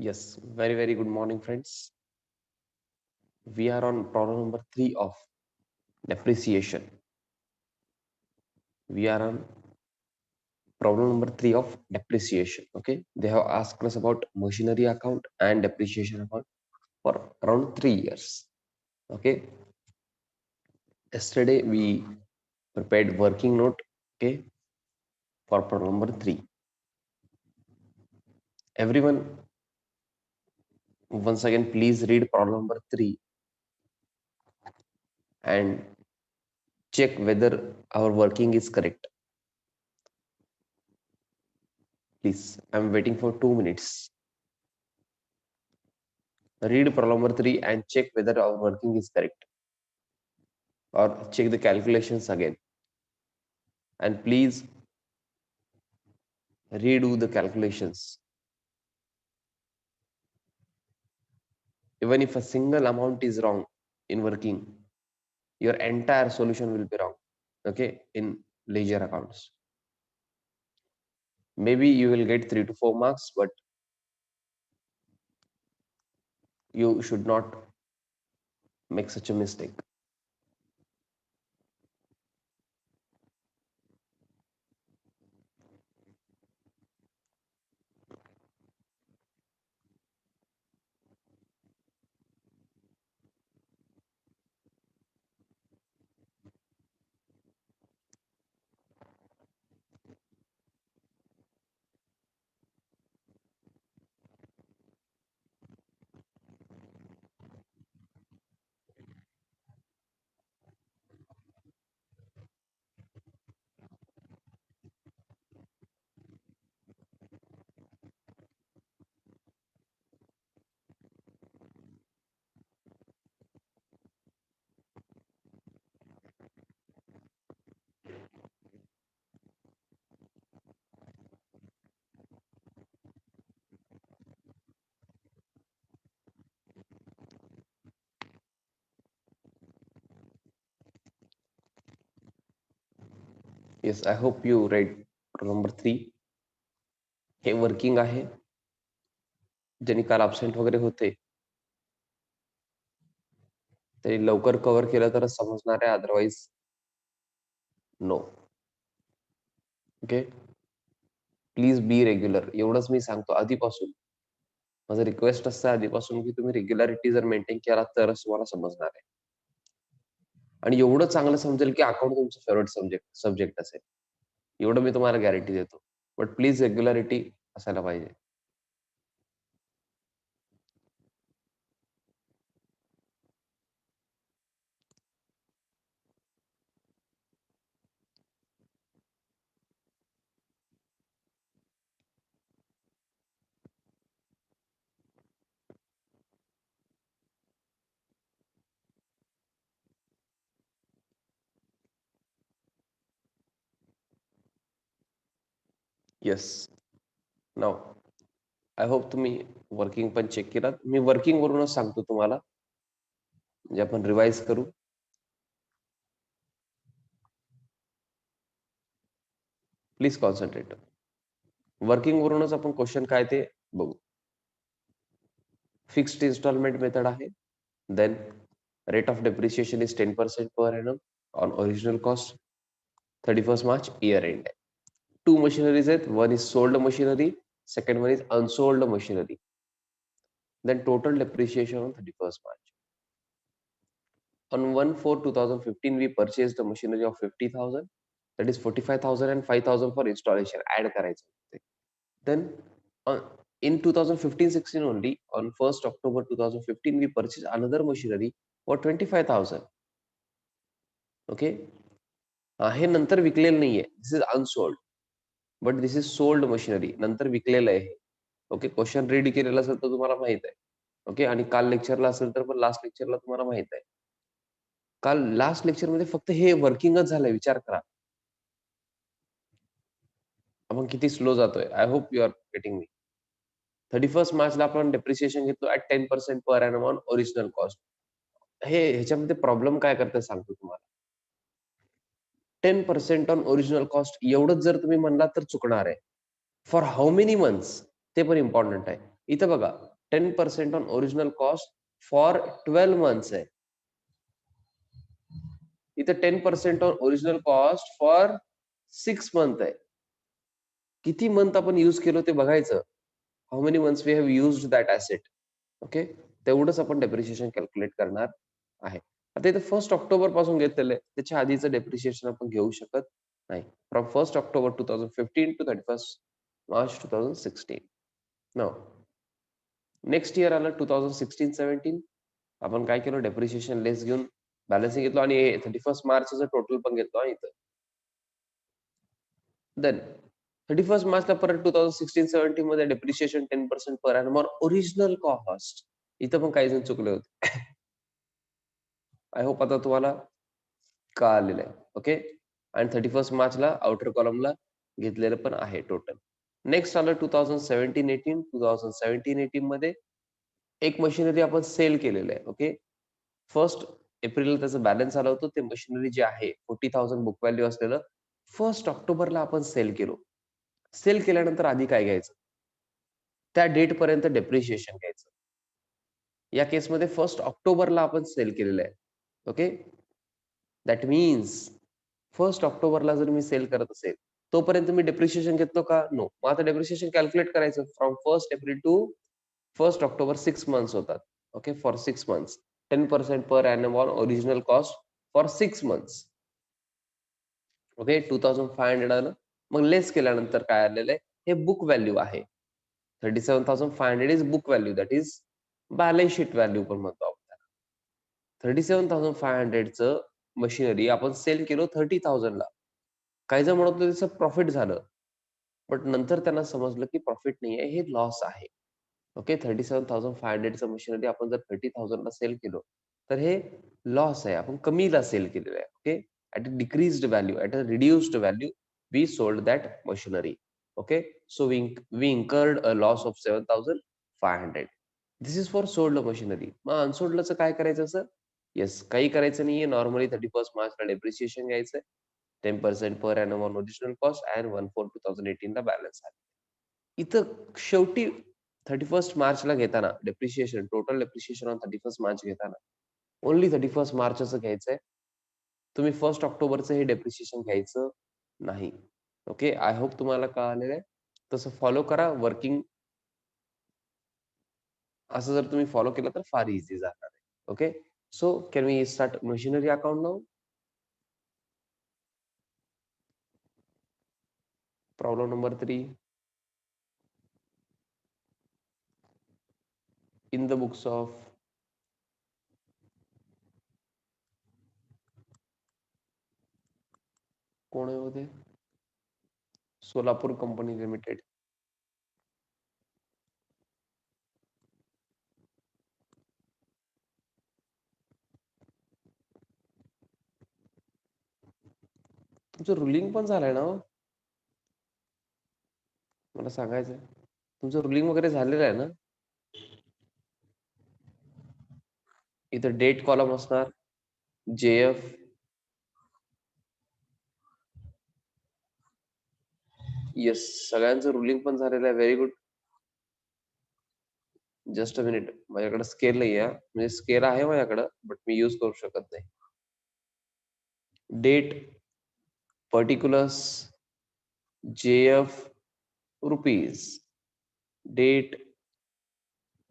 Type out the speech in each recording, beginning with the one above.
Yes, very good morning, friends. We are on problem number 3 of depreciation. We are on problem number 3 of depreciation. Okay, they have asked us about machinery account and depreciation account for around 3 years. Okay, yesterday we prepared working note. Okay, for problem number 3. Everyone, once again, please read problem number 3 and check whether our working is correct. Please, I'm waiting for 2 minutes. Read problem number 3 and check whether our working is correct, or check the calculations again, and please redo the calculations. Even if a single amount is wrong in working, your entire solution will be wrong. Okay, in ledger accounts, maybe you will get 3 to 4 marks, but you should not make such a mistake. Yes, I hope you read number 3. हे working आहे. ज्यांनी काल absent वगैरे होते त्यांनी लवकर cover केलं तरच समजणार आहे, otherwise no. Okay, please be regular, एवढंच मी सांगतो आधीपासून. माझं रिक्वेस्ट असतं आधीपासून की तुम्ही रेग्युलरिटी जर मेंटेन केला तरच तुम्हाला समजणार आहे, आणि एवढं चांगलं समजेल की अकाउंट तुमचं फेवरेट सब्जेक्ट असेल. एवढं मी तुम्हाला गॅरंटी देतो. बट प्लीज रेग्युलरिटी असायला पाहिजे. येस, नाव आय होप तुम्ही वर्किंग पण चेक केलात. मी वर्किंग वरूनच सांगतो तुम्हाला, म्हणजे आपण रिवाइज करू. Please concentrate. वर्किंग वरूनच आपण क्वेश्चन काय ते बघू. फिक्स्ड इन्स्टॉलमेंट मेथड आहे. Then rate of depreciation is 10% per annum on original cost. 31st March year end. Two machineries आहेत. One is sold machinery, second one is unsold machinery. Then total depreciation on 31st March. On 1/4/2015 we purchased the machinery of 50,000. That is 45,000 and 5,000 for installation. Add करायचं. Then in 2015-16 only, on 1st October 2015 we purchased another machinery for 25,000. Okay, हे नंतर विकलेलं नाहीये. This is unsold, but this is sold machinery. नंतर विकलेलं आहे. Okay, question ready केलेला असेल तर तुम्हाला माहित आहे. ओके, आणि काल लेक्चरला असेल तर पण लास्ट लेक्चरला तुम्हाला माहित आहे. काल लास्ट लेक्चर मध्ये फक्त हे वर्किंगच झालंय. विचार करा आपण किती स्लो जातोय. I hope you are getting me. 31st मार्चला आपण डेप्रिसिएशन घेतो at 10% per annum on original cost. हे ह्याच्यामध्ये प्रॉब्लेम काय करते सांगतो तुम्हाला. 10% ऑन ओरिजिनल कॉस्ट एवढंच जर तुम्ही म्हणला तर चुकणार आहे. फॉर हाऊ मेनी मंथ्स ते पण इम्पॉर्टंट आहे. इथं बघा, 10% on original cost for 12 months आहे. इथं 10% on original cost for 6 month आहे. किती मंथ आपण यूज केलो ते बघायचं. How many months we have used that asset. Okay, तेवढंच आपण डेप्रिशिएशन कॅल्क्युलेट करणार आहे. आता इथं 1 ऑक्टोबर पासून घेतलेलं आहे, त्याच्या आधीचं डेप्रिशिएशन आपण घेऊ शकत नाही. From 1 October 2015 to 31 March 2016. Now next year आलं 2016-17. आपण काय केलं, डेप्रिशिएशन लेस घेऊन बॅलन्सिंग घेतलो आणि 31 मार्चचं टोटल पण घेतलो इथं. देन 31 मार्चला परत 2016-17 मध्ये depreciation 10% per annum on original cost. इथं पण काही जण चुकले होते. आय होप आता तुम्हाला कळालेलं आहे. ओके, आणि 31 मार्चला आउटर कॉलमला घेतलेलं पण आहे टोटल. नेक्स्ट आलं 2017-18. 2017-18 मध्ये एक मशिनरी आपण सेल केलेलं आहे. ओके, 1 एप्रिलला त्याचं बॅलन्स आलं होतं. ते मशिनरी जे आहे 40,000 बुक व्हॅल्यू असलेलं 1 ऑक्टोबरला आपण सेल केलो. सेल केल्यानंतर आधी काय घ्यायचं, त्या डेट पर्यंत डेप्रिशिएशन घ्यायचं. या केसमध्ये 1 ऑक्टोबरला आपण सेल केलेलं आहे. ओके, दॅट मीन्स 1 ऑक्टोबरला जर मी सेल करत असेल, तोपर्यंत मी डेप्रिशिएशन घेतो का? नो. मग आता डेप्रिशिएशन कॅल्क्युलेट करायचं. From 1 April to 1 October 6 months होतात. Okay, for 6 months 10% per annum on original cost for 6 months. Okay, 2500 आलं. मग लेस केल्यानंतर काय आलेलं आहे, हे बुक व्हॅल्यू आहे. 37,500 is book value, that is balance sheet value पण म्हणतो आपण त्याला. 37,500 चं मशिनरी आपण सेल केलो 30,000 ला. काही जण म्हणत होते त्याचं प्रॉफिट झालं, बट नंतर त्यांना समजलं की प्रॉफिट नाही आहे, हे लॉस आहे. ओके, 37,500 चं मशिनरी आपण जर 30,000 ला सेल केलं, तर हे लॉस आहे. आपण कमीला सेल केलेलं आहे. Okay, at a decreased value, at a reduced value we sold that machinery. Okay, so we incurred a loss of 7,500. This is for sold machinery. मग अनसोल्डचं काय करायचं सर? येस, काही करायचं नाहीये. नॉर्मली 31 मार्चला डेप्रिशिएशन घ्यायचंय. 10% per annum on original cost and 1/4/2018 ला बॅलन्स आहे. इथं शेवटी 31 मार्चला घेताना depreciation, total depreciation on 31 March घेताना ओन्ली 31 मार्चचं घ्यायचंय. तुम्ही 1 ऑक्टोबरचं हे डेप्रिशिएशन घ्यायचं नाही. ओके, आय होप तुम्हाला कळालेलं आहे. तसं फॉलो करा. वर्किंग असं जर तुम्ही फॉलो केलं तर फार इझी जाणार आहे. Okay, so can we start machinery account now? Problem number 3. In the books of कोण आहे होते? Solapur company limited. तुमचं रुलिंग पण झालंय ना हो? मला सांगायचं, तुमचं रुलिंग वगैरे झालेलं आहे ना? इथं डेट कॉलम असणार, JF, येस, सगळ्यांचं रुलिंग पण झालेलं आहे. Very good. Just a minute, माझ्याकडे स्केल नाही आहे. म्हणजे स्केल आहे माझ्याकडं, बट मी यूज करू शकत नाही. Date, particulars, JF, rupees. Date,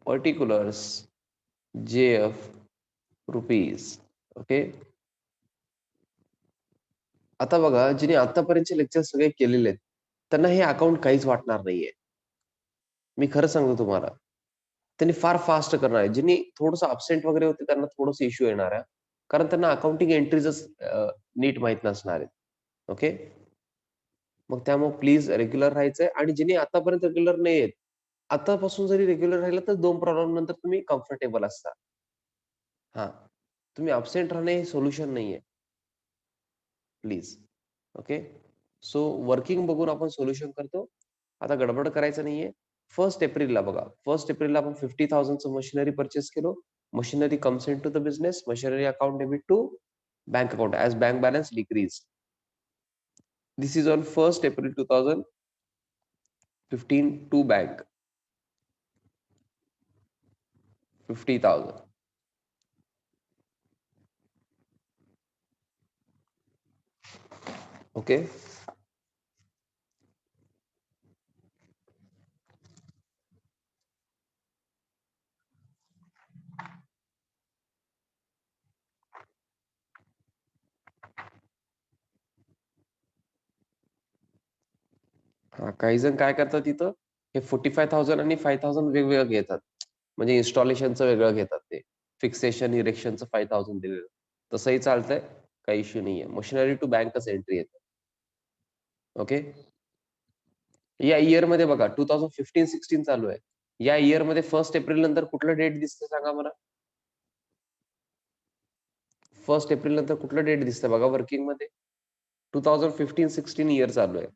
particulars, JF, rupees. Okay, आता बघा, जिने आतापर्यंतचे लेक्चर सगळे केलेले आहेत, त्यांना हे अकाउंट काहीच वाटणार नाहीये. मी खरं सांगतो तुम्हाला. त्यांनी फार फास्ट करणार आहे. ज्यांनी थोडंसं अब्सेंट वगैरे होते त्यांना थोडंसं इश्यू येणार आहे. कारण त्यांना अकाउंटिंग एंट्रीजच नीट माहीत नसणार आहेत. ओके, मग त्यामुळे प्लीज रेग्युलर राहायचंय. आणि ज्यांनी आतापर्यंत रेग्युलर नाही आहेत, आतापासून जरी रेग्युलर राहिलं तर 2 प्रॉब्लेम नंतर तुम्ही कम्फर्टेबल असता. हां, तुम्ही अब्सेंट राहणे हे सोल्युशन नाहीये. प्लीज. ओके, सो वर्किंग बघून आपण सोल्युशन करतो. आता गडबड करायचं नाहीये. 1 एप्रिलला बघा, 1 एप्रिलला आपण 50,000 चं मशिनरी परचेस केलो. Machinery comes into the business. Machinery account debit to bank account as bank balance decrease. This is on 1st April 2015 to bank. 50,000. Okay. हा, काही जण काय करतात तिथं, हे 45,000 आणि 5,000 वेगवेगळं घेतात. म्हणजे इन्स्टॉलेशनचं वेगळं घेतात ते. फिक्सेशन, इरेक्शनचं 5,000 दिलेलं. तसंही चालतंय, काही इश्यू नाहीये. मशिनरी टू बँकच एंट्री येते. ओके. या इयरमध्ये बघा 2015-16 चालू आहे. या इयरमध्ये 1 एप्रिल नंतर कुठलं डेट दिसतं सांगा मला? 1 एप्रिल नंतर कुठलं डेट दिसतं बघा वर्किंगमध्ये? 2015-16 इयर चालू आहे.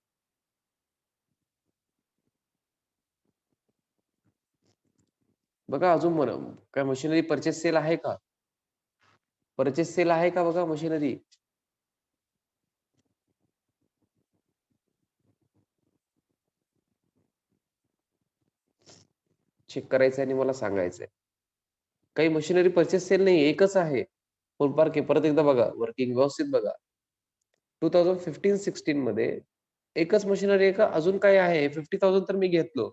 बघा अजून काय मशिनरी परचेस सेल आहे का? परचेस सेल आहे का बघा मशिनरी? चेक करायचंय आणि मला सांगायचंय. काही मशिनरी परचेस सेल नाही, एकच आहे. फुलपार्क आहे. परत एकदा बघा, वर्किंग व्यवस्थित बघा. 2015-16 मध्ये एकच मशिनरी आहे का अजून काही आहे? 50,000 तर मी घेतलो.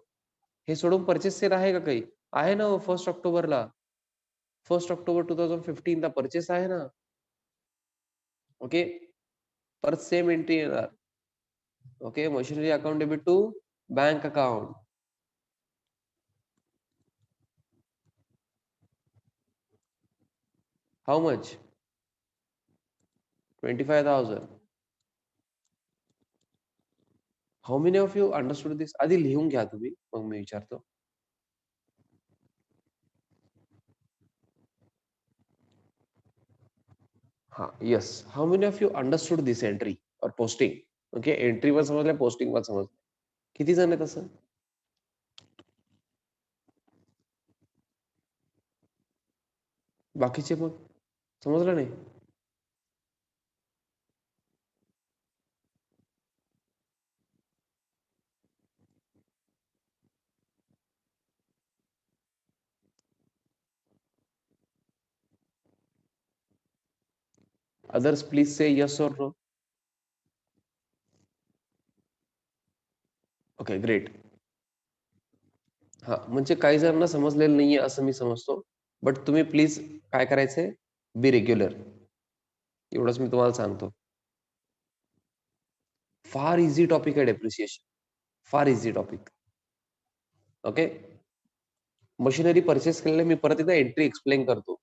हे सोडून परचेस सेल आहे का काही? आहे ना, 1 ऑक्टोबरला. 1 ऑक्टोबर 2015 ला परचेस आहे ना. ओके. परत सेम एंट्री येणार. Okay. Machinery account debit to bank account. How much? 25,000. How many of you understood this? आधी लिहून घ्या तुम्ही, मग मी विचारतो. हां, yes. How many of you understood this entry और पोस्टिंग? ओके. एंट्री पण समजलं, पोस्टिंग पण समजलं. किती जण आहे तसं? बाकीचे मग? समजलं नाही? Others, please say yes or no. Okay, great. हां, म्हणजे काही जणांना समजलेलं नाहीये असं मी समजतो. बट तुम्ही प्लीज काय करायचंय? बी रेग्युलर. एवढंच मी तुम्हाला सांगतो. फार ईझी टॉपिक आहे डेप्रिसिएशन. फार easy topic. Okay. Machinery purchase केलेलं मी परत एकदा एंट्री एक्सप्लेन करतो.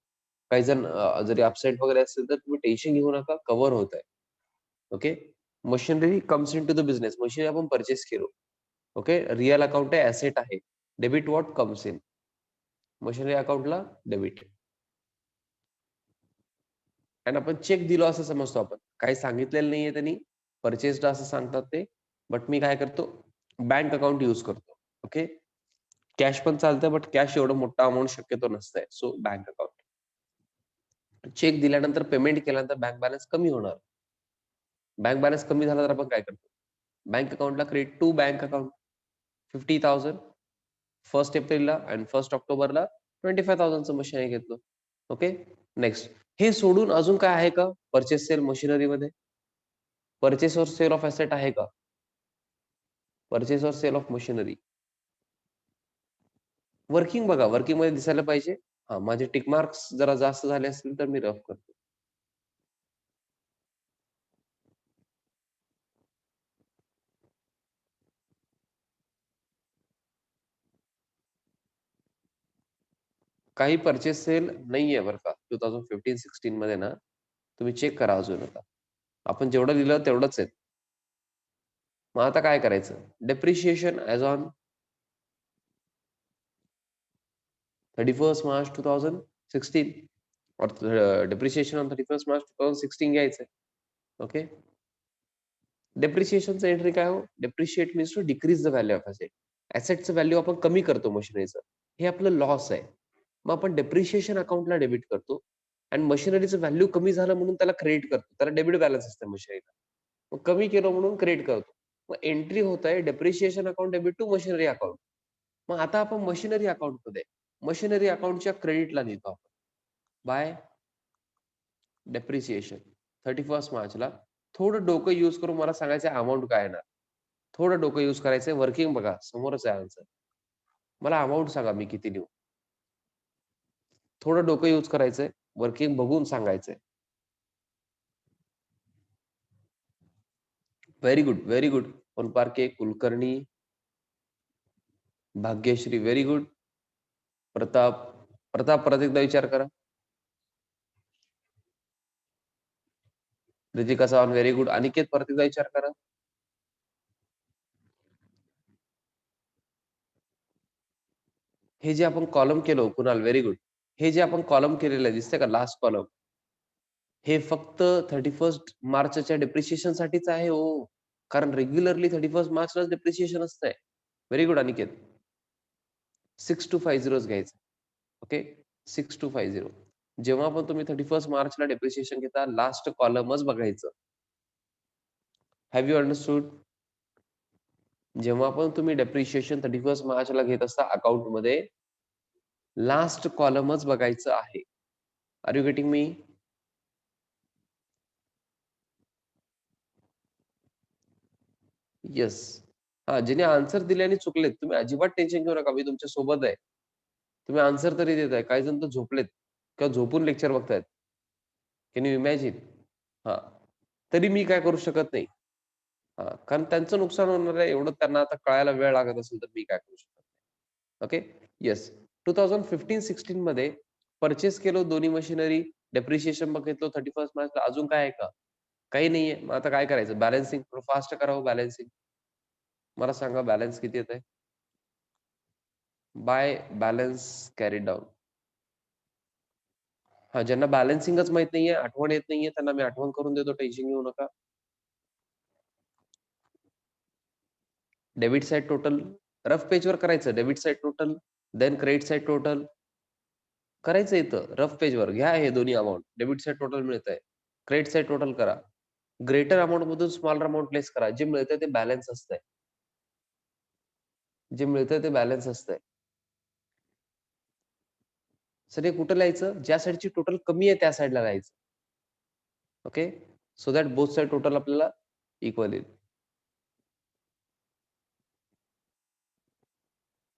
काही जण जरी अपसेट वगैरे असतील तर तुम्ही टेन्शन घेऊ नका, कव्हर होतंय. Okay. Machinery comes into the business. Machinery आपण परचेस केलो. ओके. रिअल अकाउंट आहे, ॲसेट आहे. Debit what comes in. Machinery अकाउंटला डेबिट. आणि आपण चेक दिलो असं समजतो आपण. काही सांगितलेलं नाहीये त्यांनी. परचेस्ड असं सांगतात ते. बट मी काय करतो, बँक अकाउंट यूज करतो. ओके. कॅश पण चालतं, बट कॅश एवढं मोठा अमाउंट शक्यतो नसतंय. So bank account. चेक दिल्यानंतर पेमेंट केल्यानंतर बँक बॅलन्स कमी होणार. बँक बॅलन्स कमी झाला तर आपण काय करतो? बँक अकाउंटला क्रेडिट टू बँक अकाउंट 50,000 1 एप्रिलला आणि 1 ऑक्टोबरला 25,000 चं मशीन घेतलं. ओके. नेक्स्ट. हे सोडून अजून काय आहे का परचेस सेल मशिनरीमध्ये? परचेस और सेल ऑफ एसेट आहे का? परचेस और सेल ऑफ मशिनरी. वर्किंग बघा, वर्किंगमध्ये दिसायला पाहिजे. हां, माझे टिक मार्क्स जरा जास्त झाले असतील तर मी रफ करतो. काही परचेस सेल नाहीये बरं का 2015-16 मध्ये ना, तुम्ही चेक करा अजून आता. आपण जेवढं लिहिलं तेवढंच आहे. मग आता काय करायचं? Depreciation as on 31st March 2016 और डेप्रिशिएशन ऑन 31st March 2016 घ्यायचंय. ओके. डेप्रिशिएशनचं एंट्री काय हो? Depreciate means to decrease the value of asset. ॲसेटचं व्हॅल्यू आपण कमी करतो मशिनरीचं. हे आपलं लॉस आहे. मग आपण डेप्रिशिएशन अकाउंटला डेबिट करतो आणि मशिनरीचं व्हॅल्यू कमी झालं म्हणून त्याला क्रेडिट करतो. त्याला डेबिट बॅलन्स असतं मशिनरीला. मग कमी केलं म्हणून क्रेडिट करतो. मग एंट्री होत आहे depreciation account debit to machinery account. मग आता आपण मशिनरी अकाउंटमध्ये मशिनरी अकाउंटच्या क्रेडिटला नेतो आपण बाय डेप्रिसिएशन. 31 मार्चला थोडं डोकं यूज करून मला सांगायचं अमाऊंट काय येणार. थोडं डोकं यूज करायचंय. वर्किंग बघा समोरच आहे आन्सर. मला अमाऊंट सांगा मी किती लिहू. थोडं डोकं यूज करायचंय. वर्किंग बघून सांगायचंय. Very good, very good. Honparke, Kulkarni, Bhagyashri, very good. Pratap, Pratap परत एकदा विचार करा. Ritika Chavan, very good. अनिकेत परत एकदा विचार करा. हे जे आपण कॉलम केलं कुणाल, व्हेरी गुड. हे जे आपण कॉलम केलेलं आहे दिसतंय का लास्ट कॉलम, हे फक्त 31 मार्चच्या डेप्रिसिएशन साठीच आहे हो. कारण रेग्युलरली 31 मार्चलाच डेप्रिसिएशन असतंय. Very good Aniket. 6250 घ्यायचं. ओके, 6250. जेव्हा पण तुम्ही 31 मार्चला डेप्रिसिएशन घेता लास्ट कॉलमच बघायचं. Have you understood? जेव्हा पण तुम्ही डेप्रिसिएशन 31 मार्चला घेत असता अकाउंटमध्ये लास्ट कॉलमच बघायचं आहे. Are you getting me? Yes. हा, ज्याने आन्सर दिले आणि चुकलेत तुम्ही अजिबात टेन्शन घेऊ नका, मी तुमच्या सोबत आहे. तुम्ही आन्सर तरी देत आहे. काही जण तर झोपलेत किंवा झोपून लेक्चर बघतायत. Can you imagine? हा, तरी मी काय करू शकत नाही. हा, कारण त्यांचं नुकसान होणार आहे एवढं त्यांना आता कळायला वेळ लागत असेल तर मी काय करू शकत नाही. Okay, yes. 2015-16 मध्ये परचेस केलो दोन्ही मशिनरी, डेप्रिसिएशन बघितलं 31 मार्चला. अजून काय आहे का? काही नाहीये. मग आता काय करायचं? बॅलन्सिंग फास्ट करावं. बॅलन्सिंग मला सांगा, बॅलन्स किती येत आहे बाय बॅलन्स कॅरी डाऊन. हा, ज्यांना बॅलन्सिंगच माहित नाहीये, आठवण येत नाहीये, त्यांना मी आठवण करून देतो. टेन्शन घेऊ नका. डेबिट साइड टोटल रफ पेजवर करायचं. Debit side total, then credit side total करायचं. इथं रफ पेजवर घ्या हे दोन्ही अमाऊंट. डेबिट साइड टोटल मिळत आहे, क्रेडिट साइड टोटल करा. ग्रेटर अमाऊंट मधून स्मॉलर अमाऊंट लेस करा. जे मिळतंय ते बॅलन्स असतंय. जे मिळतंय ते बॅलन्स असतंय. सर हे कुठं लिहायचं? ज्या साईडची टोटल कमी आहे त्या साईडला लिहायचं. Okay, so that both side total आपल्याला इक्वल येईल.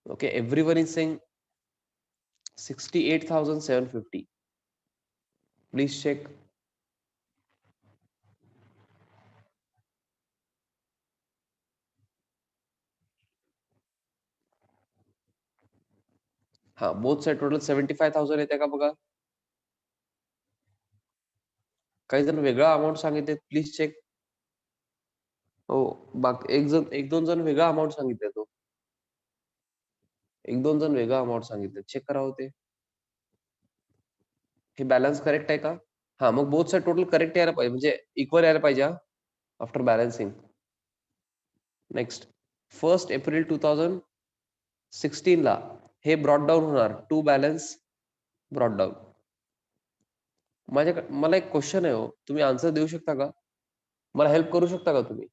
Okay, everyone is saying 68,750. Please check. हा, बोथ साइड टोटल 75,000 येते का बघा. काही जण वेगळा अमाऊंट सांगितले, प्लीज चेक. हो, एक दोन जण वेगळा अमाऊंट सांगितले. तो एक दोन जण वेगळा अमाऊंट सांगितले. चेक करा होते. हे बॅलन्स करेक्ट आहे का? हा, मग बोथ साइड टोटल करेक्ट यायला पाहिजे, म्हणजे इक्वल यायला पाहिजे. आफ्टर बॅलन्सिंग नेक्स्ट 1 एप्रिल 2016 ला हे ब्रॉड डाऊन होणार टू बॅलन्स ब्रॉड डाऊन. मला एक क्वेश्चन आहे हो, तुम्ही आन्सर देऊ शकता का? मला हेल्प करू शकता का तुम्ही?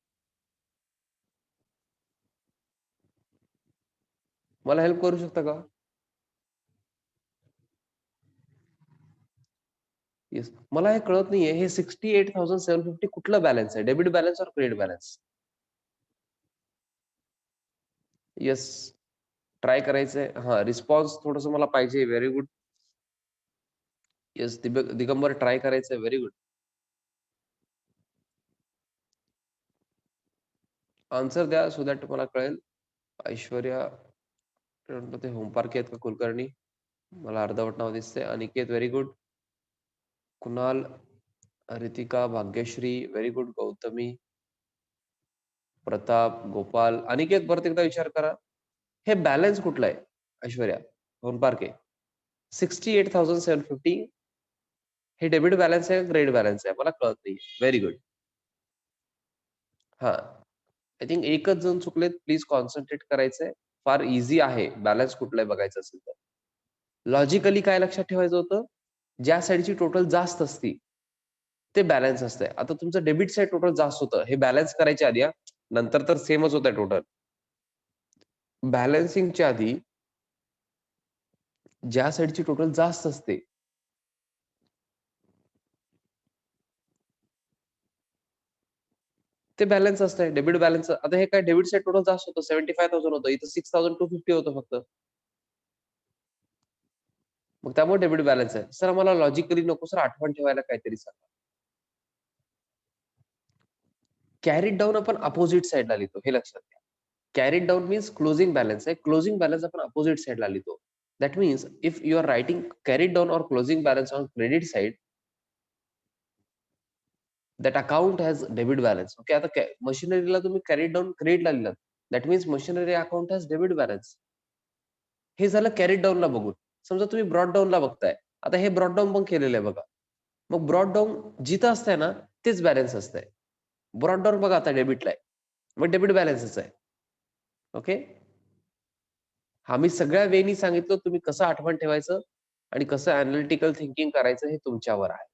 मला हेल्प करू शकता का? येस, मला हे कळत नाहीये. हे 68,750 कुठला बॅलन्स आहे? डेबिट बॅलन्स और क्रेडिट बॅलन्स? येस, ट्राय करायचंय. हा, रिस्पॉन्स थोडस मला पाहिजे. Very good. Yes, Digambar try करायचंय. Very good. आन्सर द्या सो दॅट मला कळेल. ऐश्वर्या, ते होमपार्क आहेत का कुलकर्णी? मला अर्धवट नाव दिसते. Aniket, very good. Kunal, Ritika, Bhagyashree, very good. Gautami, Pratap, Gopal, Aniket परत एकदा विचार करा. हे बॅलन्स कुठलं आहे? ऐश्वर्या, होमपार्क आहे 68,750. हे डेबिट बॅलन्स आहे का क्रेडिट बॅलन्स आहे? मला कळत नाही. Very good. हा, आय थिंक एकच जण चुकलेत. प्लीज कॉन्सन्ट्रेट करायचंय. फार इझी आहे. बॅलन्स कुठलं आहे बघायचं असेल तर लॉजिकली काय लक्षात ठेवायचं होतं? ज्या साईडची टोटल जास्त असती ते बॅलन्स असतंय. आता तुमचं डेबिट साइड टोटल जास्त होतं, हे बॅलन्स करायच्या आधी. नंतर तर सेमच होत आहे टोटल. बॅलन्सिंगच्या आधी ज्या साईडची टोटल जास्त असते ते बॅलन्स असतंय. Debit balance. आता हे काय डेबिट साईड टोटल जास्त होतं. 75,000 होतं. इथं 6,250 होतं फक्त. मग त्यामुळे डेबिट बॅलन्स आहे. सर आम्हाला लॉजिकली नको सर, आठवण ठेवायला काहीतरी सांगा. कॅरीड डाउन आपण अपोजिट साइडला लिहितो, हे लक्षात घ्या. Carried down means closing balance आहे. क्लोजिंग बॅलन्स आपण अपोजिट साइडला लिहितो. That means if you are writing carried down or closing balance on credit side, that account has debit balance. Okay, आता मशिनरीला तुम्ही कॅरीड डाउन क्रेडिटला लिहिलात. That means machinery account has debit balance. हे झालं कॅरीड डाऊनला बघून. समजा तुम्ही ब्रॉड डाऊनला बघताय. आता हे ब्रॉड डाऊन पण केलेलं आहे बघा. मग ब्रॉड डाऊन जिथं असतंय ना, तेच बॅलन्स असतंय. ब्रॉड डाऊन बघा आता डेबिटला आहे. मग डेबिट बॅलन्सच आहे. ओके. हा मी सगळ्या वेनी सांगितलं तुम्ही कसं आठवण ठेवायचं आणि कसं अॅनालिटिकल थिंकिंग करायचं हे तुमच्यावर आहे.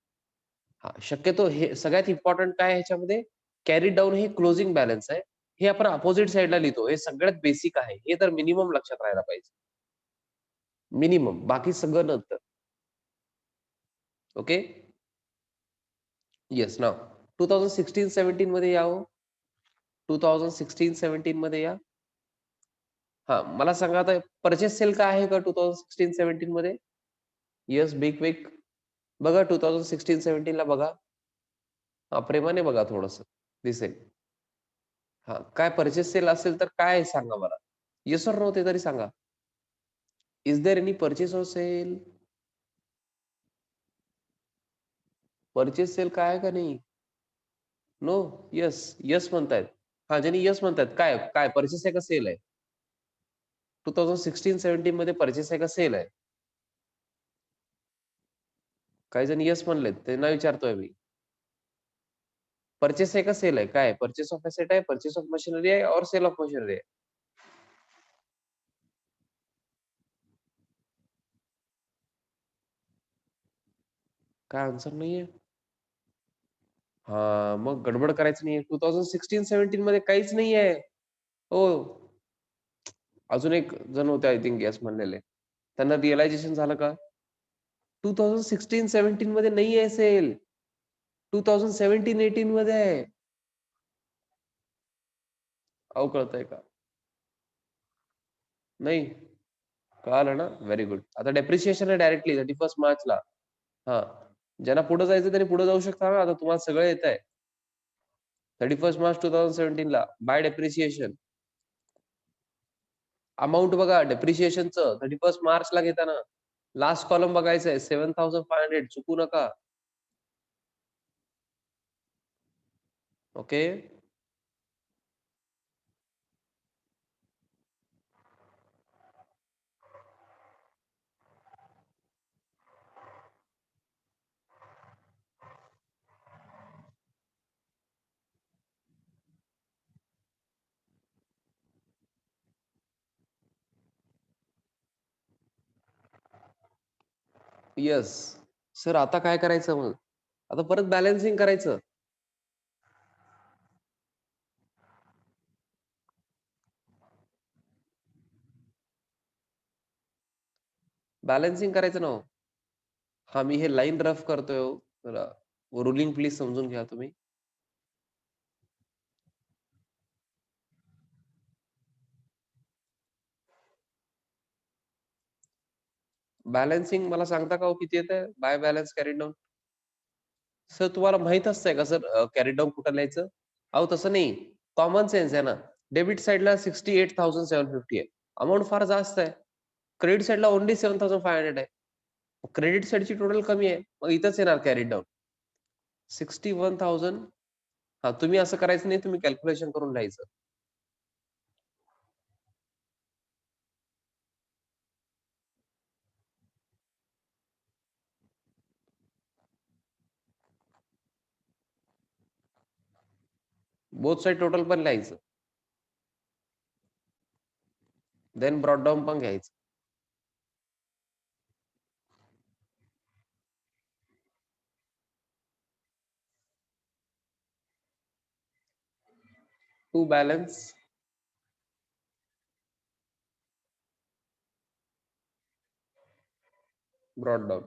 हा शक्यतो हे सगळ्यात इम्पॉर्टंट काय आहे ह्याच्यामध्ये, कॅरी डाऊन हे क्लोजिंग बॅलन्स आहे. हे आपण अपोजिट साइडला लिहितो. हे सगळ्यात बेसिक आहे. हे तर मिनिमम लक्षात राहायला पाहिजे. मिनिमम, बाकी सगळं नंतर. ओके. येस. नाव 2016-17 मध्ये या हो. 2016-17 मध्ये या. हा मला सांगा आता परचेस सेल काय आहे का 2016-17 मध्ये? येस, बिग बघा 2016-17 ला बघा. हा प्रेमाने बघा, थोडस दिसेल. हा काय परचेस सेल असेल तर काय सांगा मला. येस और नो ते तरी सांगा. इज देअर एनी परचेस और सेल? परचेस सेल काय आहे का नाही? नो. यस यस म्हणतायत. हा ज्यांनी यस म्हणतायत, काय काय परचेस आहे का सेल आहे? 2016-17 मध्ये परचेस आहे का सेल आहे? काही जण यस म्हणलेत, त्यांना विचारतोय मी. परचेस आहे का सेल आहे? काय परचेस ऑफ एसेट आहे, परचेस ऑफ मशिनरी आहे और सेल ऑफ मशिनरी आहे? काय आन्सर नाहीये? हा मग गडबड करायचं नाहीये. 2016-17 मध्ये काहीच नाहीये. हो. अजून एक जण होते आय थिंक यस म्हणलेले. त्यांना रिअलायझेशन झालं का? 2016-17 मध्ये नाहीये सेल. 2017-18 मध्ये आहे. अहो कळतंय का? नाही कळालं ना? Very good. आता डेप्रिसिएशन आहे डायरेक्टली 31 मार्चला. हा ज्यांना पुढे जायचं त्यांनी पुढे जाऊ शकता ना. आता तुम्हाला सगळं येत आहे. 31 मार्च 2017 ला बाय डेप्रिसिएशन. अमाऊंट बघा डेप्रिसिएशनचं 31 मार्चला घेताना. लास्ट कॉलम बघायचं आहे 7,500, चुकू नका. ओके. येस. सर आता काय करायचं मग? आता परत बॅलन्सिंग करायचं. बॅलन्सिंग करायचं ना हो. हा मी हे लाईन रफ करतोय हो. जरा रुलिंग प्लीज समजून घ्या तुम्ही. बॅलन्सिंग मला सांगता का हो किती येत आहे? By balance carried down. Sir तुम्हाला माहित असतंय का सर कॅरीड डाऊन कुठं लिहायचं? अहो तसं नाही. कॉमन सेन्स आहे ना. डेबिट साइडला 68,750 आहे. अमाऊंट फार जास्त आहे. क्रेडिट साइडला ओन्ली 7,500 आहे. क्रेडिट साइडची टोटल कमी आहे. मग इथंच येणार कॅरीड डाऊन. 61,000. हा तुम्ही असं करायचं नाही, तुम्ही कॅल्क्युलेशन करून लिहायचं. बोथ साइड टोटल पण लिहायचं. देन ब्रॉड डाऊन पण घ्यायचं. To balance brought down.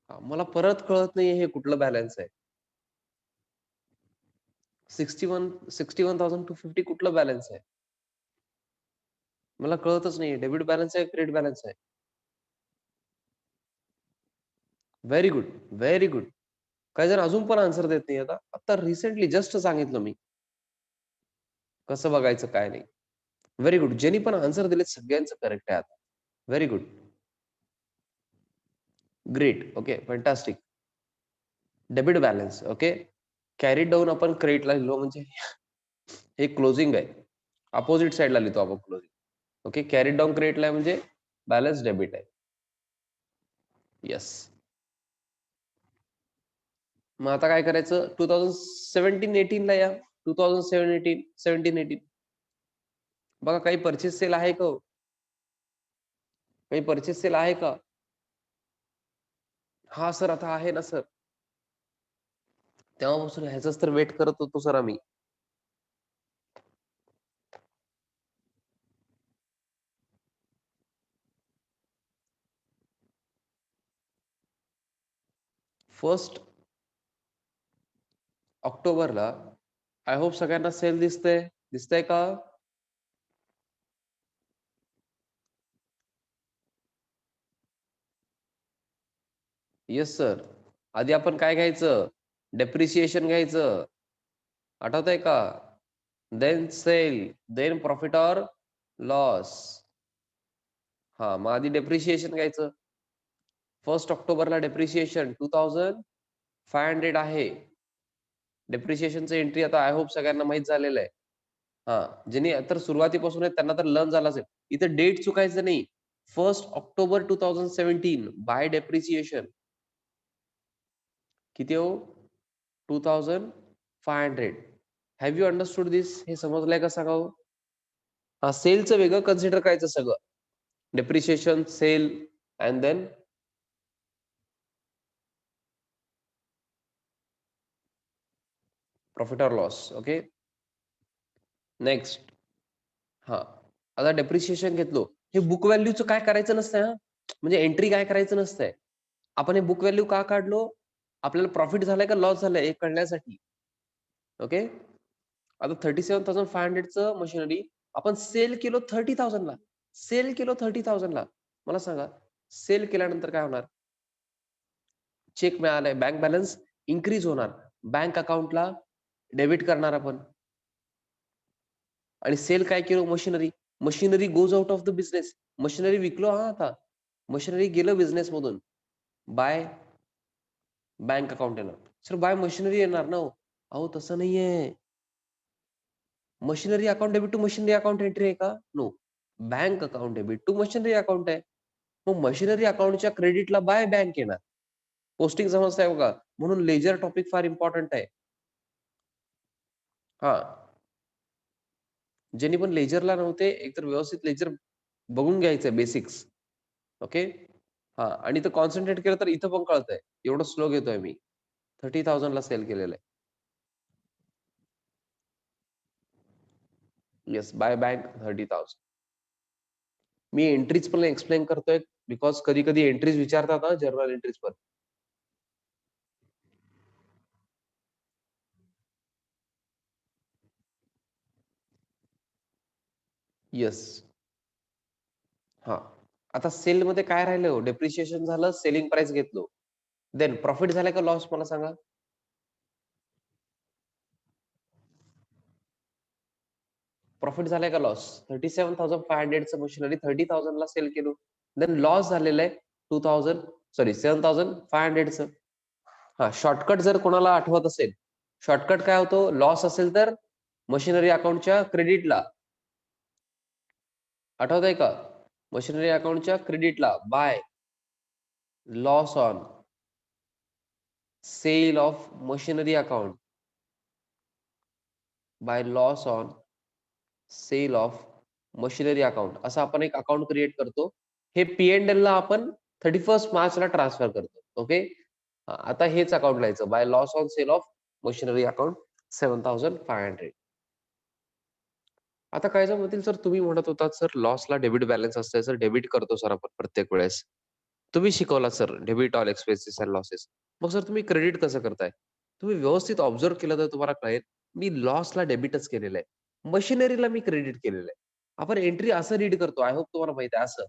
मला परत कळत नाहीये हे कुठलं बॅलन्स आहे. 61,250 कुठलं बॅलन्स आहे? मला कळतच नाहीये. डेबिट बॅलन्स आहे, क्रेडिट बॅलन्स आहे. Very good, very good. काही जण अजून पण आन्सर देत नाही आता. आता रिसेंटली जस्ट सांगितलं मी. कसं बघायचं काय नाही. Very good. ज्यांनी पण आन्सर दिलेत सगळ्यांचं करेक्ट आहे आता. Very good. Great. Okay, fantastic. Debit balance. Okay. Carry down आपण क्रेडिटला लिहिलो म्हणजे हे क्लोजिंग आहे. अपोजिट साइडला लिहितो आपण क्लोजिंग. ओके. कॅरी डाऊन क्रेडिटला आहे म्हणजे बॅलन्स डेबिट आहे. येस. मग आता काय करायचं? 2017-18 ला या. 2017-18 बघा काही परचेस सेल आहे का? काही परचेस सेल आहे का? हा सर आता आहे ना सर. तेव्हापासून ह्याच तर वेट करत होतो सर आम्ही. फर्स्ट ऑक्टोबरला आय होप सगळ्यांना सेल दिसतंय का? Yes sir. आधी आपण काय घ्यायचं? डेप्रिसिएशन घ्यायचं. आठवतंय का? Then sale, then profit or loss. हा, मग आधी डेप्रिसिएशन घ्यायचं. फर्स्ट ऑक्टोबरला डेप्रिसिएशन 2,500 आहे. डेप्रिसिएशनचं एंट्री आता आय होप सगळ्यांना माहित झालेलं आहे. हा, ज्यांनी तर सुरुवातीपासून आहे त्यांना तर लर्न झालं असेल. इथं डेट चुकायचं नाही. 1 ऑक्टोबर 2017 बाय डेप्रिसिएशन किती हो? 2,500. हॅव यू अंडरस्टूड दिस? हे समजलंय का सांगा हो? हा, सेलचं वेगळं कन्सिडर करायचं सगळं. Depreciation, sale and then profit or loss. Okay. Next. हा, आता डेप्रिसिएशन घेतलो. हे बुक व्हॅल्यूचं काय करायचं नसतंय हा. म्हणजे एंट्री काय करायचं नसतंय. आपण हे बुक व्हॅल्यू का काढलो? आपल्याला प्रॉफिट झालाय का लॉस झालाय हे कळण्यासाठी. ओके. आता 37,500 चं मशिनरी आपण सेल केलो 30,000 ला. सेल केलो 30,000 ला. मला सांगा, सेल केल्यानंतर काय होणार? चेक मिळालाय, बँक बॅलन्स इन्क्रीज होणार. बँक अकाउंटला डेबिट करणार आपण. आणि सेल काय केलं? Machinery. Machinery goes out of the business. Machinery विकलो हा आता. मशिनरी गेलं बिझनेस मधून. बाय बँक अकाउंट येणार. सर बाय मशिनरी येणार ना हो. अहो तसं नाहीये. Machinery account debit to machinery account entry आहे का? No. Bank account debit to machinery account आहे. मग मशिनरी अकाउंटच्या क्रेडिटला बाय बँक येणार. पोस्टिंग समजताय बघा. म्हणून लेजर टॉपिक फार इम्पॉर्टंट आहे. हा, ज्यांनी पण लेजरला नव्हते एकतर व्यवस्थित लेजर बघून घ्यायचंय बेसिक्स. ओके. हा, आणि इथं कॉन्सन्ट्रेट केलं तर इथं पण कळतंय. एवढं स्लो घेतोय मी. 30,000 ला सेल केलेलं आहे. Yes, bye bank 30,000. मी एंट्रीज पण एक्सप्लेन करतोय बिकॉज कधी कधी एंट्रीज विचारतात ना जर्नल एंट्रीज पण. येस. हा, आता सेल मध्ये काय राहिलं हो? डेप्रिशिएशन झालं, सेलिंग प्राइस घेतलो. देन प्रॉफिट झालं का लॉस मला सांगा? प्रॉफिट झालाय का लॉस? 37,500 चं मशिनरी 30,000 ला सेल केलो. देन लॉस झालेलं आहे 7,500 चं. हा, शॉर्टकट जर कोणाला आठवत असेल, शॉर्टकट काय होतो? लॉस असेल तर मशिनरी अकाउंटच्या क्रेडिटला. आठवत आहे का? मशिनरी अकाउंटच्या क्रेडिटला by loss on sale of machinery account. By loss on sale of machinery account असं आपण एक अकाउंट क्रिएट करतो. हे P&L ला आपण 31 मार्चला ट्रान्सफर करतो. ओके. आता हेच अकाउंट लिहायचं by loss on sale of machinery account 7,500. आता काय जर म्हणतील, सर तुम्ही म्हणत होतात, सर लॉसला डेबिट बॅलन्स असते, सर डेबिट करतो सर आपण प्रत्येक वेळेस. तुम्ही शिकवलात sir debit all expenses and losses. मग सर तुम्ही क्रेडिट कसं करताय? तुम्ही व्यवस्थित ऑब्झर्व्ह केलं तर तुम्हाला कळेल, मी लॉसला डेबिटच केलेलं आहे. मशिनरीला मी क्रेडिट केलेलं आहे. आपण एंट्री असं रीड करतो. आय होप तुम्हाला माहिती आहे असं.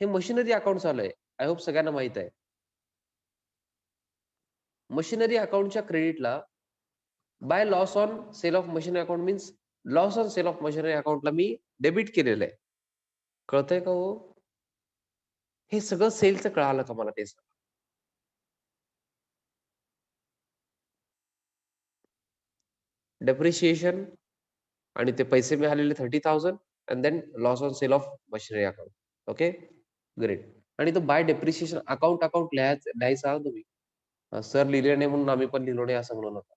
हे मशिनरी अकाउंट चालू आहे. आय होप सगळ्यांना माहीत आहे. मशिनरी अकाउंटच्या क्रेडिटला by loss on sale of machinery account means loss on sale of machinery अकाउंटला मी डेबिट केलेलं आहे. कळतंय का हो? हे सगळं सेलचं कळालं का मला ते सांगा? डेप्रिशिएशन आणि ते पैसे मिळालेले 30,000 and then loss on sale of machinery account. Okay, great. आणि तो बाय डेप्रिशिएशन अकाउंट लिहायचा हा तुम्ही. सर लिहिले नाही म्हणून आम्ही पण लिहिलो नाही असं म्हणू नका.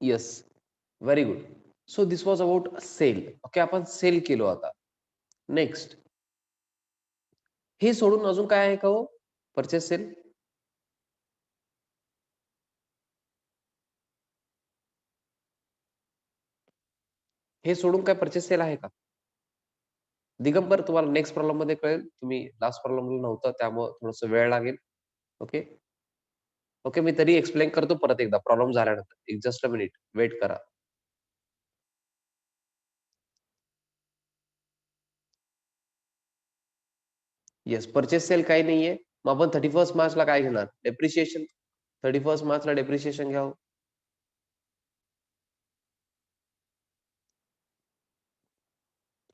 Yes, very good. So this was about sale. Okay, आपण सेल केलो आता. नेक्स्ट, हे सोडून अजून काय आहे का हो? Purchase sale? हे सोडून काय परचेस सेल आहे का? दिगंबर तुम्हाला नेक्स्ट प्रॉब्लेम मध्ये कळेल. तुम्ही लास्ट प्रॉब्लेमला नव्हता त्यामुळे थोडंसं वेळ लागेल. ओके. ओके, मी तरी एक्सप्लेन करतो परत एकदा प्रॉब्लेम झाल्यानंतर. एक जस्ट अ मिनिट वेट करा. येस, परचेस सेल काही नाहीये. मग आपण 31 मार्चला काय घेणार? डेप्रिशिएशन. 31 मार्चला डेप्रिशिएशन घ्यावं.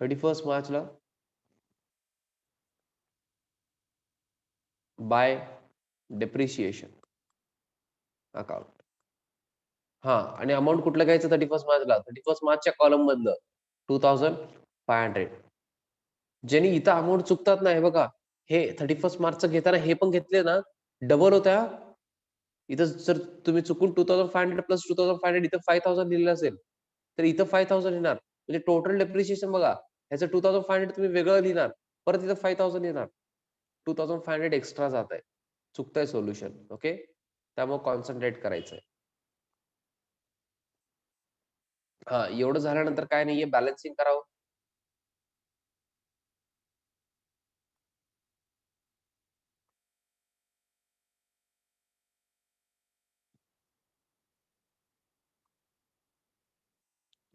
31 मार्चला बाय डेप्रिशिएशन अकाउंट. हां, आणि अमाउंट कुठलं घ्यायचं 31 मार्चला? 31 मार्चच्या कॉलम मधलं 2,500. ज्यांनी इथं अमाउंट चुकतात ना, हे बघा, हे 31 मार्चचं घेताना हे पण घेतले ना, डबल होत्या. इथं जर तुम्ही चुकून 2,500 प्लस 2,500 इथं 5,000 लिहिलेलं असेल, तर इथं 5,000 येणार. म्हणजे टोटल डेप्रिशिएशन बघा. ह्याचं 2,500 तुम्ही वेगळं लिहिणार. परत इथं 5,000 येणार. 2,500 एक्स्ट्रा जात आहे. चुकतंय सोल्युशन. ओके. त्यामुळे कॉन्सन्ट्रेट करायचंय. हां, एवढं झाल्यानंतर काय नाहीये, बॅलन्सिंग करावं.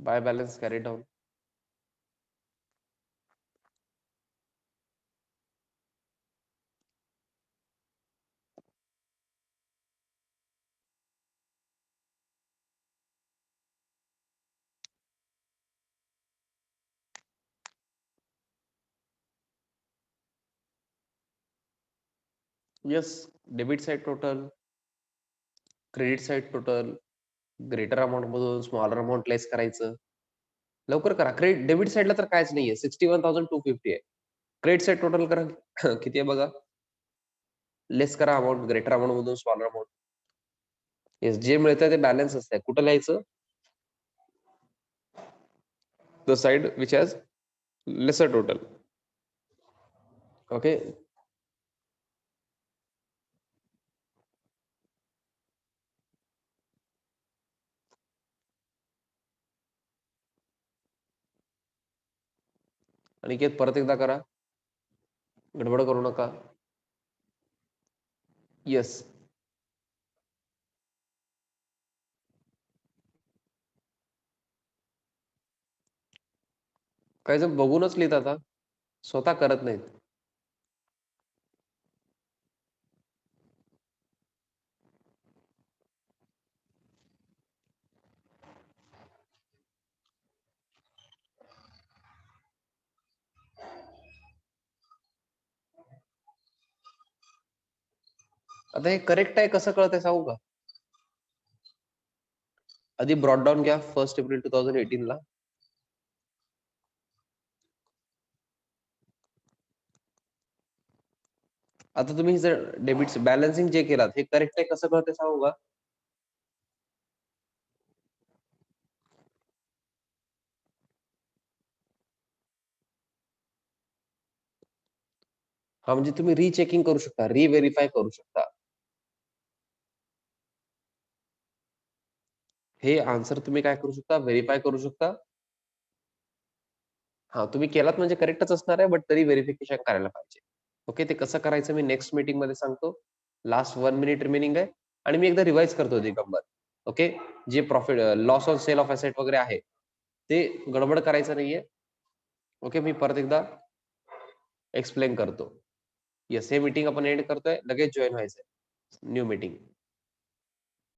By balance carry down. Yes, debit side total, credit side total, greater amount मधून स्मॉलर अमाउंट लेस करायचं. लवकर करा. डेबिट साइडला तर काहीच नाहीये. 61,250 आहे. क्रेडिट साइड टोटल करा. किती आहे बघा. लेस करा अमाउंट ग्रेटर अमाउंट मधून स्मॉलर अमाउंट. येस, जे मिळतंय ते बॅलन्स असतंय. कुठं लिहायचं? The side which has lesser total. Okay. Aniket परत एकदा करा. गडबड करू नका. येस. काही जण बघूनच लिहितात आता. स्वतः करत नाहीत. आता हे करेक्ट आहे कसं कळतंय सांगू का? आधी ब्रॉड डाउन घ्या 1 एप्रिल 2018 ला. आता तुम्ही जर डेबिट बॅलन्सिंग जे केलात हे करेक्ट आहे कसं कळतंय सांगू का? हा, म्हणजे तुम्ही रीचेकिंग करू शकता, रिव्हेरिफाय करू शकता. हे आन्सर तुम्ही काय करू शकता, व्हेरिफाय करू शकता. हा, तुम्ही केलात म्हणजे करेक्टच असणार आहे, बट तरी व्हेरिफिकेशन करायला पाहिजे. ओके, ते कसं करायचं मी नेक्स्ट मीटिंग मध्ये सांगतो. लास्ट 1 मिनिट रिमेनिंग आहे आणि मी एकदा रिवाइज करतो ती गंमत. ओके, जे profit loss on sale of asset वगैरे आहे ते गडबड करायचं नाहीये. ओके, मी परत एकदा एक्सप्लेन करतो. येस, हे मीटिंग आपण एंड करतोय, लगेच जॉईन व्हायचंय न्यू मीटिंग.